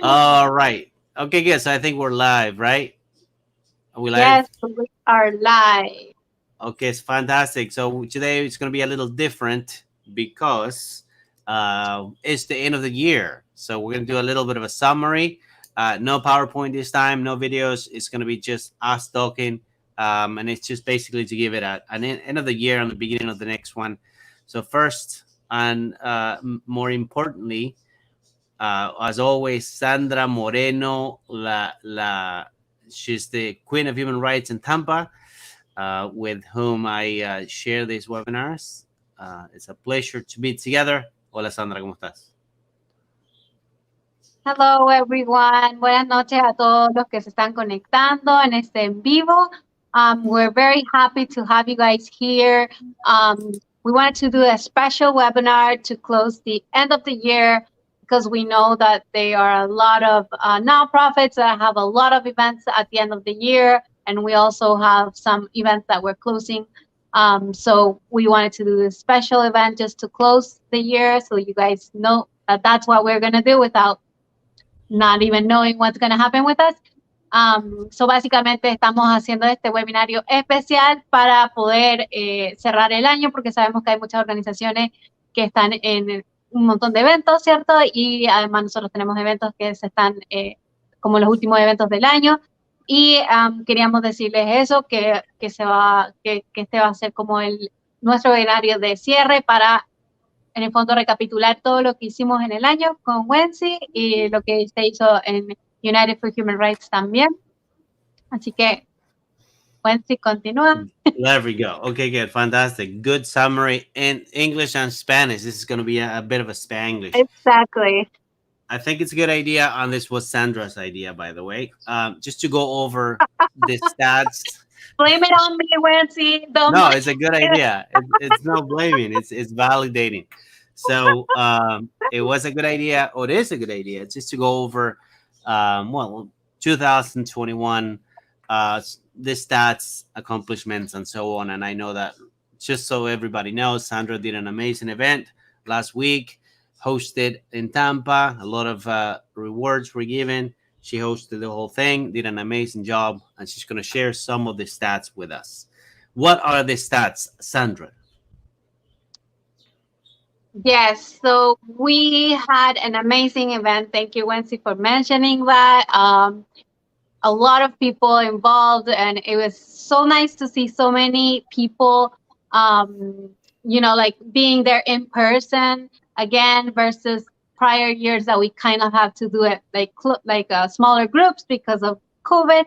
All right. Okay, good. So I think we're live, right? Are we live? Yes, we are live. Okay, it's fantastic. So today it's going to be a little different because it's the end of the year. So we're going to do a little bit of a summary. No PowerPoint this time, no videos. It's going to be just us talking. And it's just basically to give it an end of the year and the beginning of the next one. So, first and more importantly, as always, Sandra Moreno, she's the Queen of Human Rights in Tampa, with whom I share these webinars. It's a pleasure to be together. Hola Sandra, ¿cómo estás? Hello everyone. Buenas noches a todos los que se están conectando en este en vivo. We're very happy to have you guys here. We wanted to do a special webinar to close the end of the year because we know that there are a lot of nonprofits that have a lot of events at the end of the year, and we also have some events that we're closing. So we wanted to do this special event just to close the year, so you guys know that that's what we're going to do without not even knowing what's going to happen with us. So básicamente estamos haciendo este webinario especial para poder cerrar el año, porque sabemos que hay muchas organizaciones que están en un montón de eventos, ¿cierto? Y además nosotros tenemos eventos que se están como los últimos eventos del año. Y queríamos decirles eso, que este va a ser como nuestro webinario de cierre para, en el fondo, recapitular todo lo que hicimos en el año con Wency y lo que se hizo en United for Human Rights también. Así que, Wency, continúa. There we go. Okay, good. Fantastic. Good summary in English and Spanish. This is going to be a bit of a Spanglish. Exactly. I think it's a good idea, and this was Sandra's idea, by the way. Just to go over the stats. Blame it on me, Wency. No, it's a good idea. It's no blaming. It's validating. So it was a good idea, or it is a good idea, just to go over, 2021, the stats, accomplishments, and so on. And I know that, just so everybody knows, Sandra did an amazing event last week, hosted in Tampa. A lot of rewards were given. She hosted the whole thing, did an amazing job, and she's going to share some of the stats with us. What are the stats, Sandra? Yes, so we had an amazing event. Thank you, Wency, for mentioning that. A lot of people involved, and it was so nice to see so many people, like being there in person again versus prior years that we kind of have to do it like smaller groups because of COVID.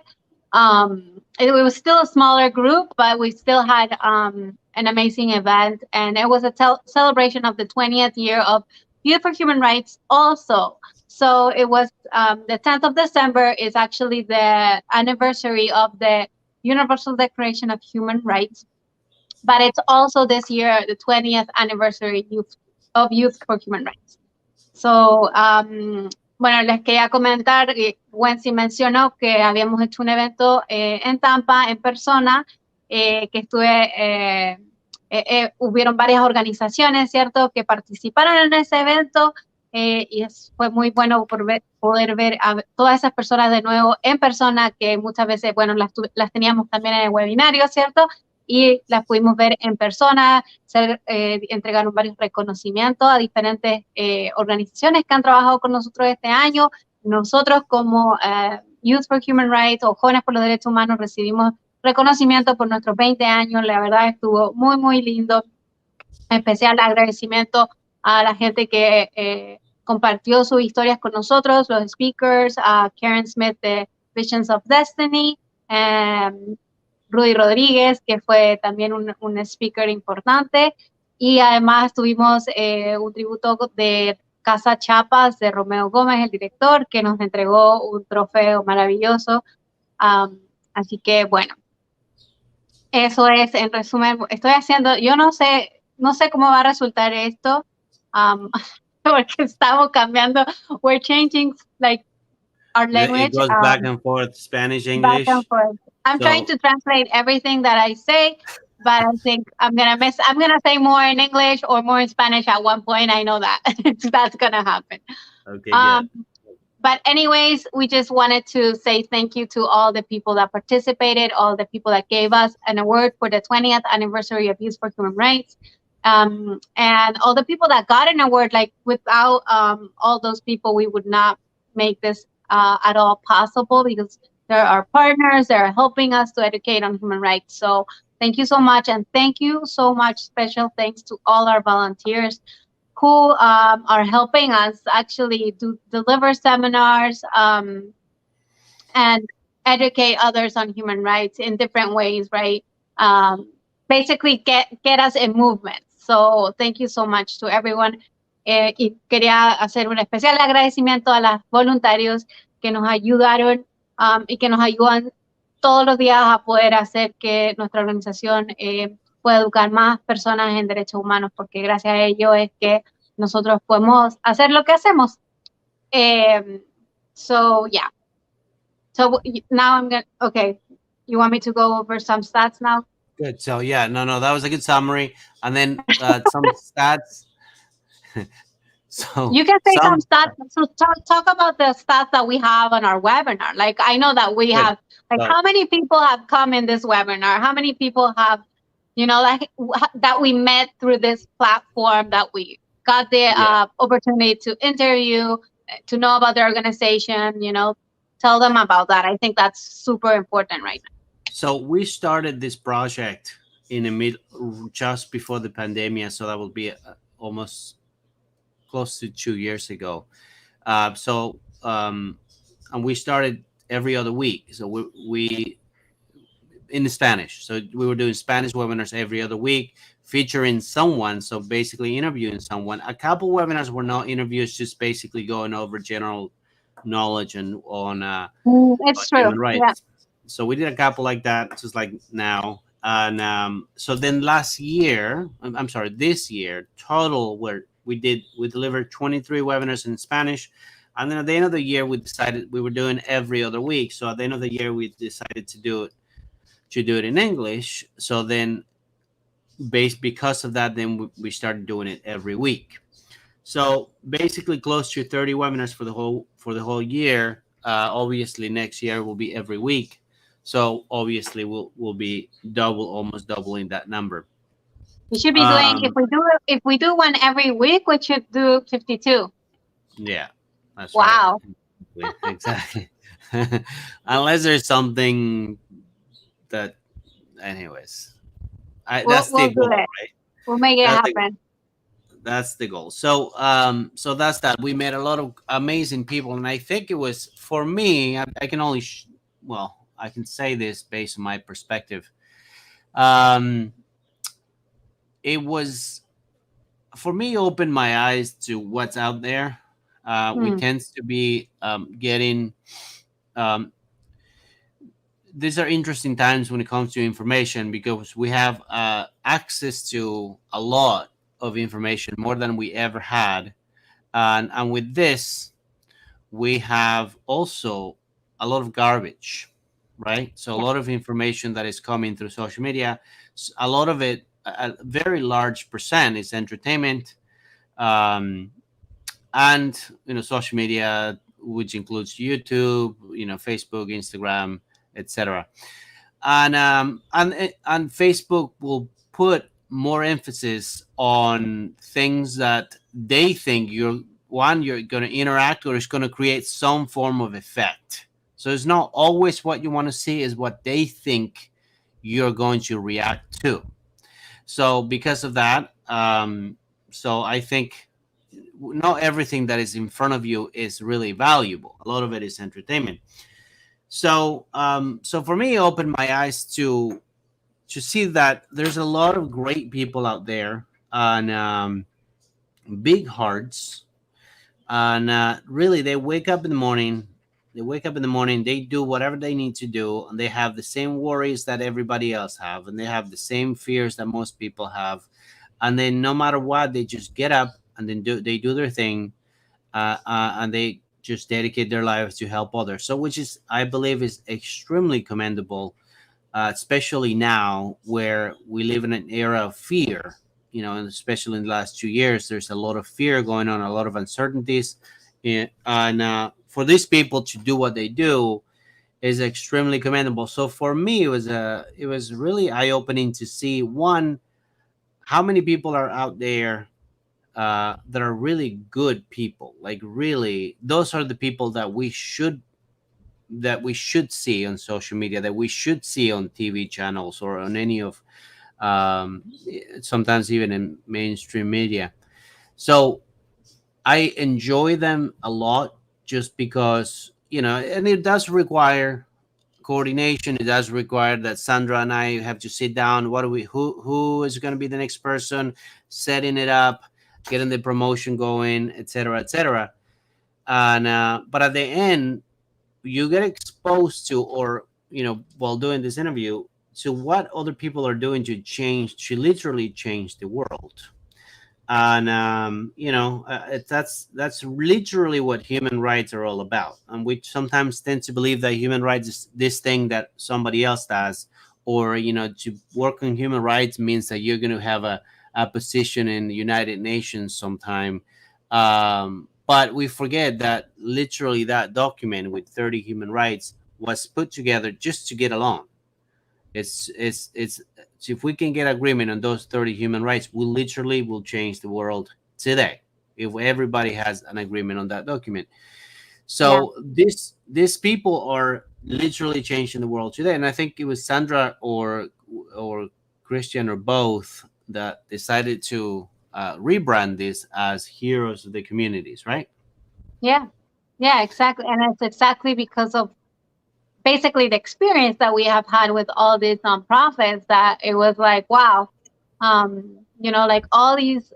It was still a smaller group, but we still had an amazing event, and it was a celebration of the 20th year of Youth for Human Rights also. So it was the 10th of December is actually the anniversary of the Universal Declaration of Human Rights, but it's also this year the 20th anniversary of Youth for Human Rights. So, bueno, les quería comentar, Wency mencionó que habíamos hecho un evento en Tampa, en persona, que hubieron varias organizaciones, ¿cierto?, que participaron en ese evento, y fue muy bueno poder ver a todas esas personas de nuevo en persona, que muchas veces, bueno, las teníamos también en el webinario, ¿cierto?, y las pudimos ver en persona. Entregaron varios reconocimientos a diferentes organizaciones que han trabajado con nosotros este año. Nosotros como Youth for Human Rights o Jóvenes por los Derechos Humanos recibimos reconocimiento por nuestros 20 años. La verdad estuvo muy, muy lindo. Especial agradecimiento a la gente que compartió sus historias con nosotros, los speakers, a Karen Smith de Visions of Destiny, Rudy Rodríguez, que fue también un speaker importante, y además tuvimos un tributo de Casa Chiapas de Romeo Gómez, el director, que nos entregó un trofeo maravilloso. Así que, bueno, eso es, en resumen, estoy haciendo, yo no sé cómo va a resultar esto, porque estamos cambiando, we're changing, like, our language. It goes back and forth, Spanish, English. Back and forth. I'm trying to translate everything that I say, but I think I'm gonna say more in English or more in Spanish at one point. I know that that's gonna happen. Okay, good. Um, but anyways, we just wanted to say thank you to all the people that participated, all the people that gave us an award for the 20th anniversary of Youth for Human Rights, and all the people that got an award. Like without all those people, we would not make this at all possible, because they're our partners. They're helping us to educate on human rights. So thank you so much, and thank you so much. Special thanks to all our volunteers who are helping us actually deliver seminars, and educate others on human rights in different ways, right? Um, Basically, get us in movement. So thank you so much to everyone. Y quería hacer un especial agradecimiento a los voluntarios que nos ayudaron, y que nos ayudan todos los días a poder hacer que nuestra organización pueda educar más personas en derechos humanos, porque gracias a ello es que nosotros podemos hacer lo que hacemos. So yeah. So now I'm gonna. Okay, you want me to go over some stats now? Good. So yeah, no, that was a good summary. And then some stats. So You can say some some stats. So talk about the stats that we have on our webinar. Like I know that we good. have, like, So how many people have come in this webinar? How many people have, like that we met through this platform, that we got the yeah. opportunity to interview, to know about the organization. Tell them about that. I think that's super important right So we started this project in the mid just before the pandemic. So that will be almost close to 2 years ago. And we started every other week. So we in Spanish. So we were doing Spanish webinars every other week, featuring someone. So basically interviewing someone. A couple webinars were not interviews, just basically going over general knowledge and now. on It's true. human Yeah. rights. So we did a couple like that, just like now. And so then last year, I'm sorry, this year total, where we delivered 23 webinars in Spanish. And then at the end of the year, we decided we were doing every other week. So at the end of the year, we decided to do it in English. So then, because of that, then we started doing it every week. So basically, close to 30 webinars for the whole year. Obviously, next year will be every week. So obviously, we'll be almost doubling that number. We should be doing, Um, if we do one every week, we should do 52. yeah, that's right. Wow. Exactly. Unless there's something that, anyways, We'll that's the we'll do goal, it. right? We'll make it That's the happen. that's the goal. So that's that. We met a lot of amazing people, and I think it was, for me, I can only well, I can say this based on my perspective. um it was, for me, opened my eyes to what's out there. We Hmm. tend to be getting um these are interesting times when it comes to information, because we have access to a lot of information, more than we ever had. And with this, we have also a lot of garbage, right? So a Yeah. lot of information that is coming through social media. A lot of it, a very large percent, is entertainment, um, and social media, which includes YouTube, Facebook, Instagram, etc. And Facebook will put more emphasis on things that they think you're going to interact, or it's going to create some form of effect. So it's not always what you want to see, is what they think you're going to react to. So because of that, so I think not everything that is in front of you is really valuable. A lot of it is entertainment. So for me, it opened my eyes to see that there's a lot of great people out there, and big hearts, and really, they wake up in the morning, they do whatever they need to do, and they have the same worries that everybody else have, and they have the same fears that most people have. And then, no matter what, they just get up, and then they do their thing, and they just dedicate their lives to help others. So, which is, I believe, is extremely commendable, especially now, where we live in an era of fear. And especially in the last 2 years, there's a lot of fear going on, a lot of uncertainties Yeah, and for these people to do what they do is extremely commendable. So for me, it was really eye opening to see, one, how many people are out there that are really good people. Like, really, those are the people that we should see on social media, that we should see on TV channels or on any of, um, sometimes even in mainstream media. So I enjoy them a lot, just because, and it does require coordination. It does require that Sandra and I have to sit down. What do we? Who is going to be the next person? Setting it up, getting the promotion going, etc., etc. And but at the end, you get exposed to, or while doing this interview, to what other people are doing to literally change the world. And that's literally what human rights are all about. And we sometimes tend to believe that human rights is this thing that somebody else does, or to work on human rights means that you're going to have a position in the United Nations sometime. But we forget that literally that document with 30 human rights was put together just to get along. It's so if we can get agreement on those 30 human rights, we literally will change the world today, if everybody has an agreement on that document. Yeah. So these people are literally changing the world today. And I think it was Sandra or Christian or both that decided to rebrand this as Heroes of the Communities, right? Yeah. Yeah, exactly. And it's exactly because of basically the experience that we have had with all these nonprofits that it was like, wow, like all these,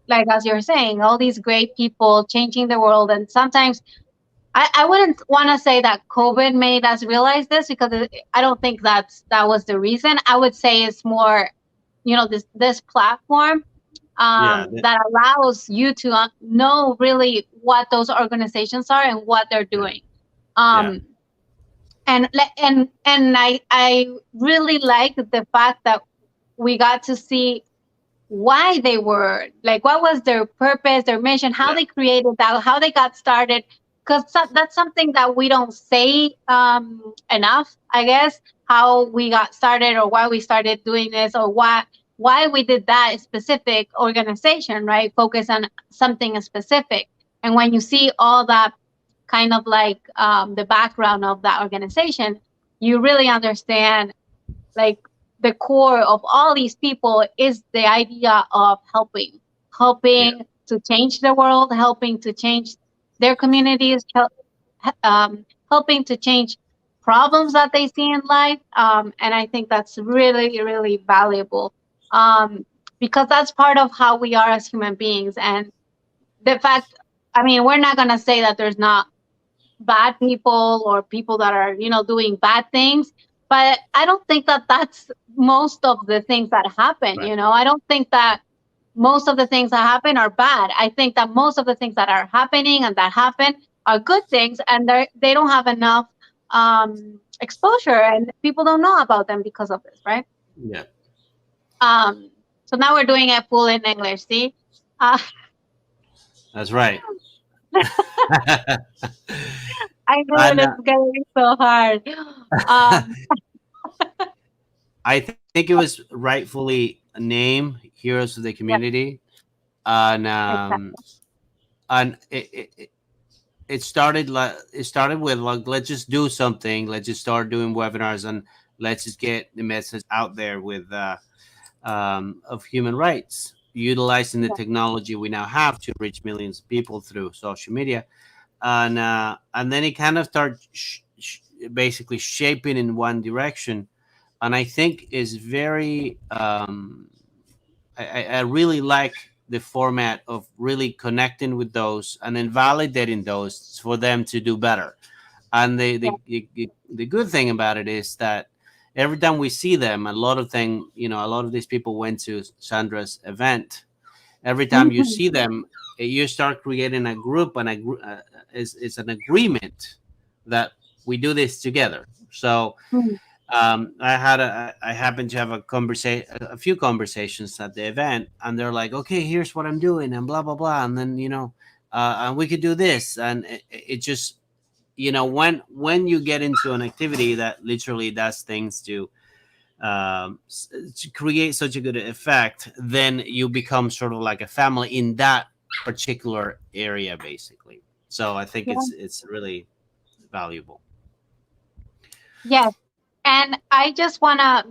like as you're saying, all these great people changing the world. And sometimes I wouldn't want to say that COVID made us realize this, because I don't think that was the reason. I would say it's more, this platform Yeah, that allows you to know really what those organizations are and what they're yeah, doing. yeah, Um, and I really like the fact that we got to see why they were, like, what was their purpose, their mission, how yeah, they created that, how they got started, because that's something that we don't say enough, I guess, how we got started or why we started doing this, or why we did that specific organization, right? Focus on something specific. And when you see all that kind of like the background of that organization, you really understand, like, the core of all these people is the idea of yeah, helping to change the world, helping to change their communities, helping to change problems that they see in life. And I think that's really, really valuable, um, because that's part of how we are as human beings. And the fact, I mean, we're not going to say that there's not bad people or people that are, doing bad things, but I don't think that that's most of the things that happen. right, I don't think that most of the things that happen are bad. I think that most of the things that are happening and that happen are good things, and they don't have enough exposure, and people don't know about them because of this, right? yeah. um so now we're doing it full in English, see. uh, That's right. I know And it's gonna be so hard. um I think it was rightfully named Heroes of the yeah, Community. And exactly. it started with, like, let's just do something. Let's just start doing webinars, and let's just get the message out there with of human rights, utilizing the Yeah. technology we now have to reach millions of people through social media. And then it kind of started basically shaping in one direction. And I think is very I really like the format of really connecting with those and then validating those for them to do better. And Yeah. the good thing about it is that every time we see them, a lot of these people went to Sandra's event. Every time you Mhm. see them, you start creating a group, and it's an agreement that we do this together. So Mm. I happened to have a few conversations at the event, and they're like, okay, here's what I'm doing, and blah blah blah. And then and we could do this, and it just, when you get into an activity that literally does things to create such a good effect, then you become sort of like a family in that particular area, basically. So I think Yeah. it's really valuable. Yes. And I just want to,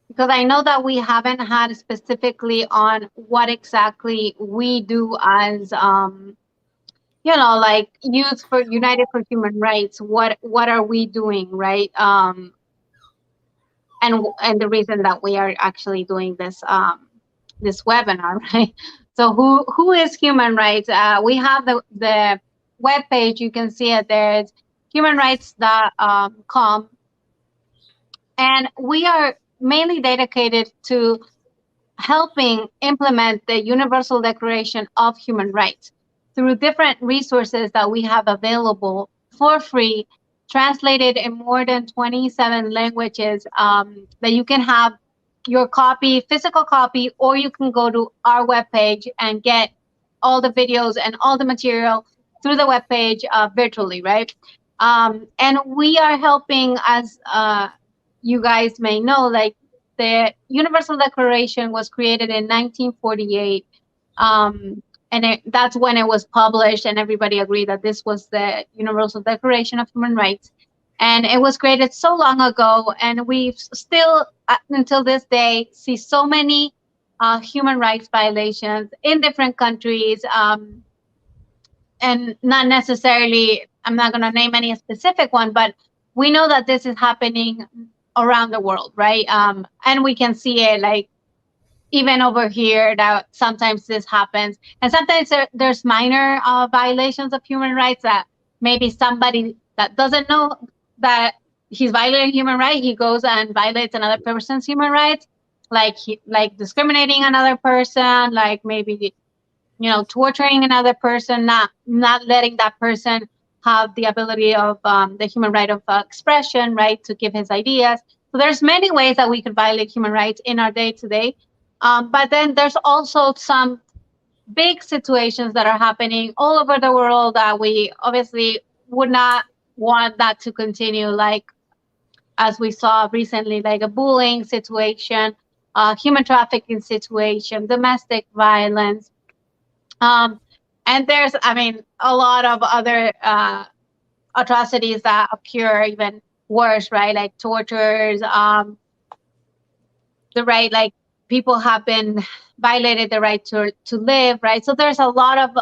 because I know that we haven't had specifically on what exactly we do as, like Youth for United for Human Rights. What are we doing, right? And the reason that we are actually doing this webinar, right? So who is human rights? We have the web page. You can see it there. It's humanrights.com, and we are mainly dedicated to helping implement the Universal Declaration of Human Rights through different resources that we have available for free, translated in more than 27 languages, that you can have your copy, physical copy, or you can go to our webpage and get all the videos and all the material through the webpage virtually, right? And we are helping, as you guys may know, like the Universal Declaration was created in 1948. And that's when it was published, and everybody agreed that this was the Universal Declaration of Human Rights. And it was created so long ago, and we still, until this day, see so many human rights violations in different countries. And not necessarily, I'm not going to name any specific one, but we know that this is happening around the world, right? And we can see it, like, even over here, that sometimes this happens, and sometimes there's minor violations of human rights that maybe somebody that doesn't know that he's violating human right, he goes and violates another person's human rights, like discriminating another person, like maybe torturing another person, not letting that person have the ability of the human right of expression, right, to give his ideas. So there's many ways that we could violate human rights in our day to day. But then there's also some big situations that are happening all over the world that we obviously would not want that to continue, like as we saw recently, like a bullying situation, human trafficking situation, domestic violence. Um, and there's, I mean, a lot of other atrocities that occur even worse, right? Like tortures, the right, like people have been violated the right to live, right? So there's a lot of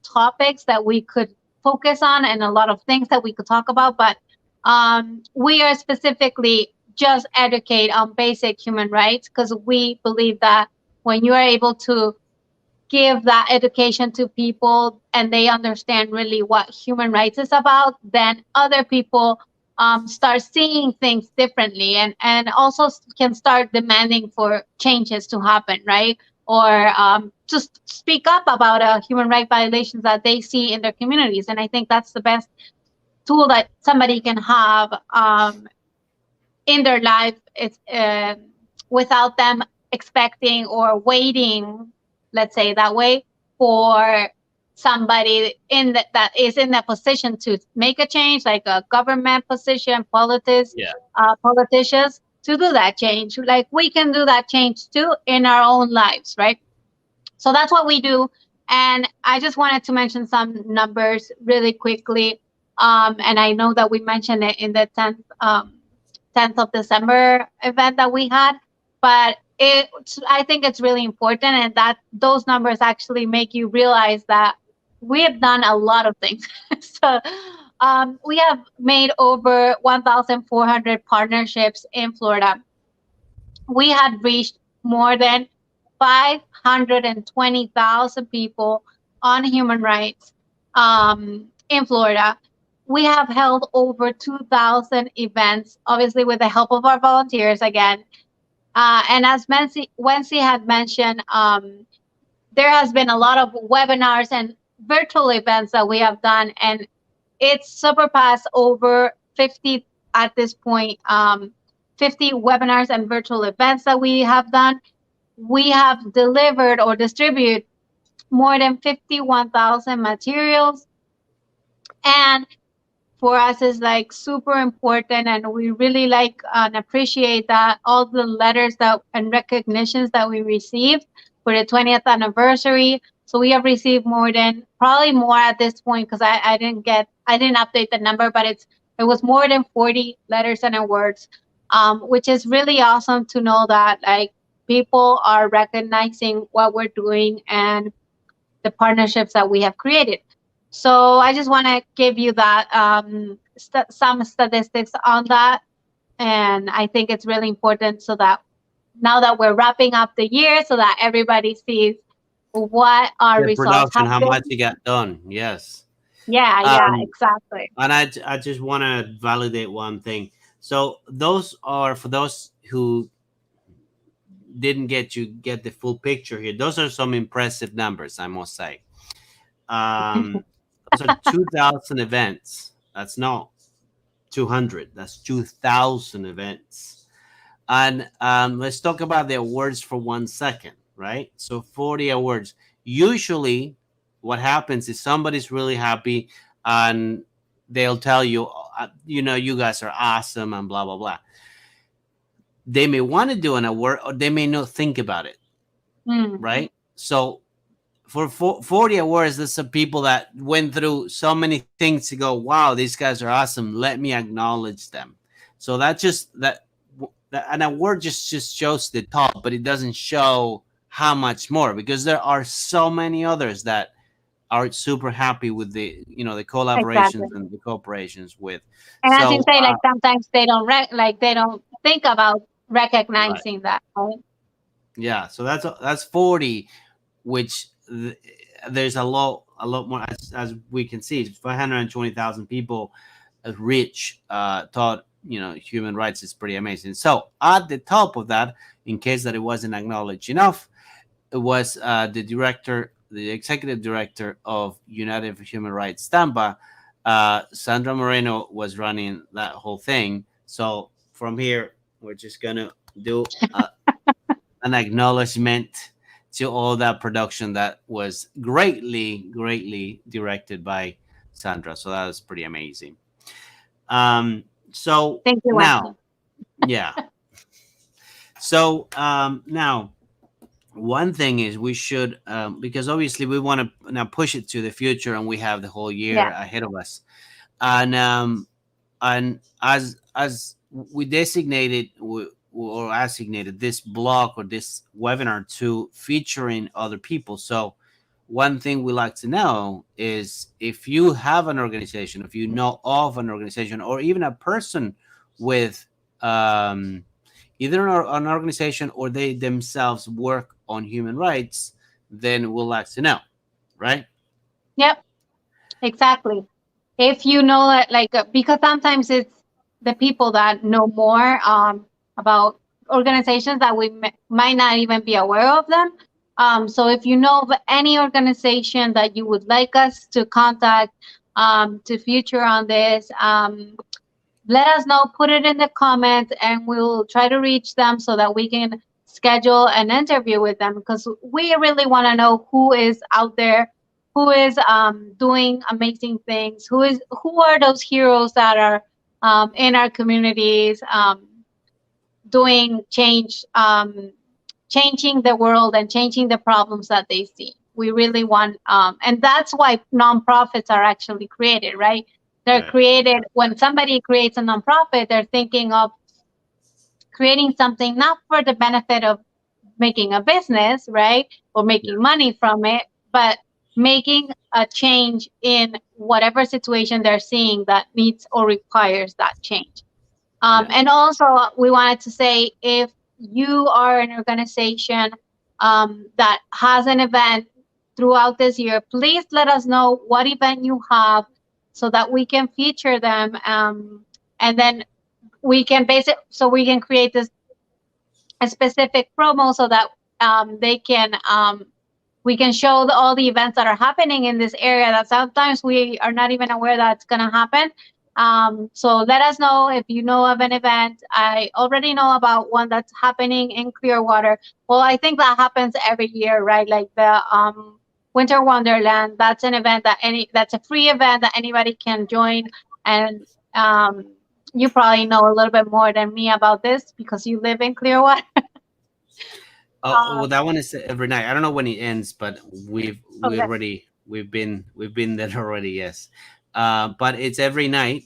topics that we could focus on, and a lot of things that we could talk about, but we are specifically just educate on basic human rights, because we believe that when you are able to give that education to people and they understand really what human rights is about, then other people start seeing things differently, and also can start demanding for changes to happen, right? Or just speak up about human right violations that they see in their communities. And I think that's the best tool that somebody can have in their life. It's without them expecting or waiting, let's say that way, for somebody that is in a position to make a change, like a government position, Yeah. politicians, to do that change. Like we can do that change too in our own lives, right? So that's what we do. And I just wanted to mention some numbers really quickly. And I know that we mentioned it in the 10th of December event that we had, but I think it's really important, and that those numbers actually make you realize that we have done a lot of things. So we have made over 1,400 partnerships in Florida. We had reached more than 520,000 people on human rights in Florida. We have held over 2,000 events, obviously with the help of our volunteers again. And as Wency had mentioned, there has been a lot of webinars and virtual events that we have done, and it's surpassed over 50 at this point, 50 webinars and virtual events that we have done. We have delivered or distributed more than 51,000 materials. And for us is like super important, and we really like and appreciate that all the letters that and recognitions that we received for the 20th anniversary. So we have received more than, probably more at this point, because I didn't update the number, but it was more than 40 letters and awards, which is really awesome to know that like people are recognizing what we're doing and the partnerships that we have created. So I just want to give you that some statistics on that, and I think it's really important so that now that we're wrapping up the year, so that everybody sees what our The results production, have how much been. you got done. Yes. Yeah, yeah, Um, exactly. and I just want to validate one thing. So those are for those who didn't get the full picture here. Those are some impressive numbers, I must say. Um, those are 2,000 events. That's not 200. That's 2,000 events. And let's talk about the awards for 1 second, right? So 40 awards. Usually, what happens is somebody's really happy and they'll tell you, you guys are awesome and blah, blah, blah. They may want to do an award or they may not think about it, Mm, right? So for 40 awards, there's some people that went through so many things to go, wow, these guys are awesome. Let me acknowledge them. So that an award just shows the top, but it doesn't show how much more because there are so many others that are super happy with the collaborations exactly. and the cooperations with. And as you So say, like sometimes they don't they don't think about right, recognizing that, right? yeah. So that's 40, which there's a lot more as we can see. 520,000 people reach thought human rights is pretty amazing. So at the top of that, in case that it wasn't acknowledged enough, it was the executive director of United for Human Rights Tampa. Sandra Moreno was running that whole thing. So from here, we're just gonna do an acknowledgement to all that production that was greatly directed by Sandra. So that was pretty amazing. So Thank you, now, Wendy. yeah. So now, one thing is we should, because obviously we want to now push it to the future, and we have the whole year Yeah. ahead of us, and as we designated or assignated this blog or this webinar to featuring other people. So one thing we like to know is if you have an organization, if you know of an organization, or even a person with um, either an organization or they themselves work on human rights, then we'll like to know, right? Yep. Exactly. If you know that, like, because sometimes it's the people that know more about organizations that we might not even be aware of them. So if you know of any organization that you would like us to contact to feature on this, let us know, put it in the comments, and we'll try to reach them so that we can schedule an interview with them, because we really want to know who is out there, who is doing amazing things, who are those heroes that are in our communities, doing change, changing the world and changing the problems that they see. We really want, and that's why nonprofits are actually created, right? They're Right. created when somebody creates a nonprofit, they're thinking of creating something not for the benefit of making a business, right? Or Yeah. making money from it, but making a change in whatever situation they're seeing that needs or requires that change. Yeah. And also, we wanted to say, if you are an organization that has an event throughout this year, please let us know what event you have so that we can feature them. And then we can base it, so we can create this a specific promo so that they can we can show all the events that are happening in this area that sometimes we are not even aware that's going to happen. So let us know if you know of an event. I already know about one that's happening in Clearwater. Well, I think that happens every year, right? Like the Winter Wonderland. That's an event that's a free event that anybody can join. And you probably know a little bit more than me about this because you live in Clearwater. Oh, well, that one is every night. I don't know when it ends, but Okay. we've been there already. Yes, but it's every night,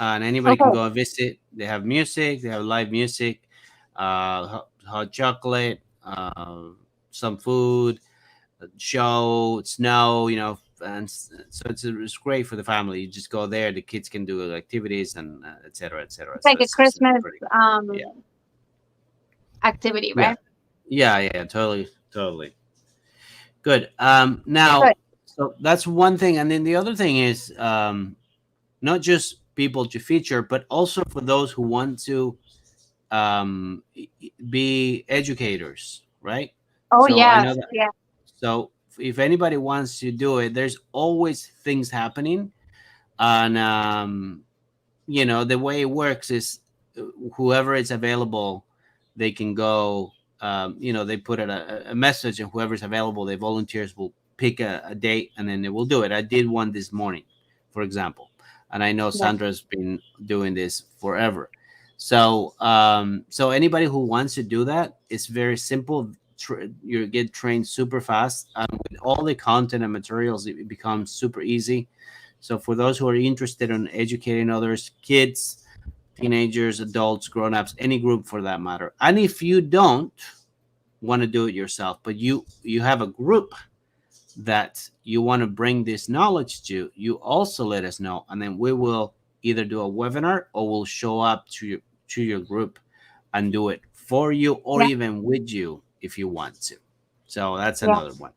and anybody can Okay. go and visit. They have music. They have live music, hot chocolate, some food, show, snow. And so it's great for the family. You just go there. The kids can do activities and et cetera, et cetera. It's So like a it's Christmas pretty. Yeah. activity, Yeah. right? Yeah. Totally. Totally. Good. Good. Now, so that's one thing, and then the other thing is not just people to feature, but also for those who want to be educators, right? Oh, So I yes. know that. Yeah. So if anybody wants to do it, there's always things happening, and the way it works is whoever is available, they can go. They put out a message, and whoever's available, the volunteers will pick a date, and then they will do it. I did one this morning, for example, and I know Yeah. Sandra's been doing this forever. So anybody who wants to do that, it's very simple. You get trained super fast, and with all the content and materials, it becomes super easy. So for those who are interested in educating others, kids, teenagers, adults, grown-ups, any group for that matter. And if you don't want to do it yourself, but you have a group that you want to bring this knowledge to, you also let us know, and then we will either do a webinar or we'll show up to your group and do it for you or Yeah. even with you if you want to. So that's Yeah. another one.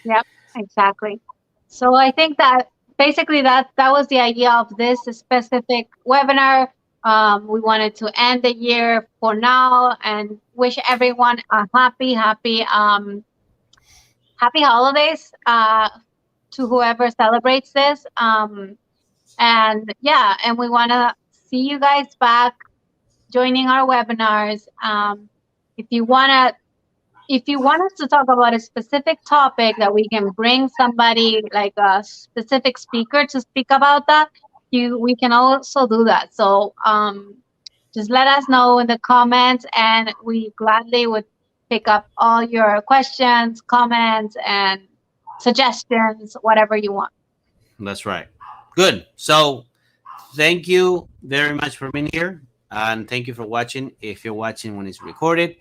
Yeah. Exactly. So I think that basically that was the idea of this specific webinar. We wanted to end the year for now and wish everyone a happy holidays to whoever celebrates this. And yeah, and we want to see you guys back joining our webinars. If you want to if you want us to talk about a specific topic that we can bring somebody like a specific speaker to speak about that, we can also do that. So just let us know in the comments, and we gladly would pick up all your questions, comments, and suggestions, whatever you want. That's right. Good. So thank you very much for being here, and thank you for watching. If you're watching when it's recorded,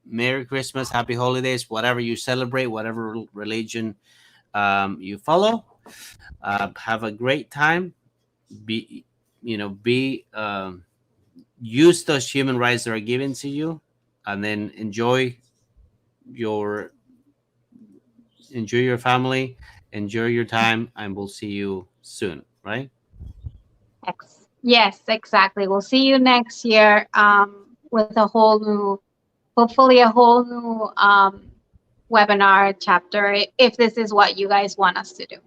Merry Christmas, Happy Holidays, whatever you celebrate, whatever religion you follow. Have a great time. Be be use those human rights that are given to you, and then your enjoy your family, enjoy your time, and we'll see you soon. Right? Yes, exactly. We'll see you next year with a whole new, hopefully a whole new webinar chapter if this is what you guys want us to do.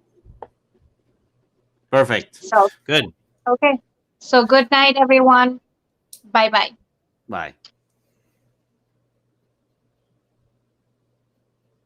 Perfect. So, Good. okay. So good night, everyone. Bye bye. Bye.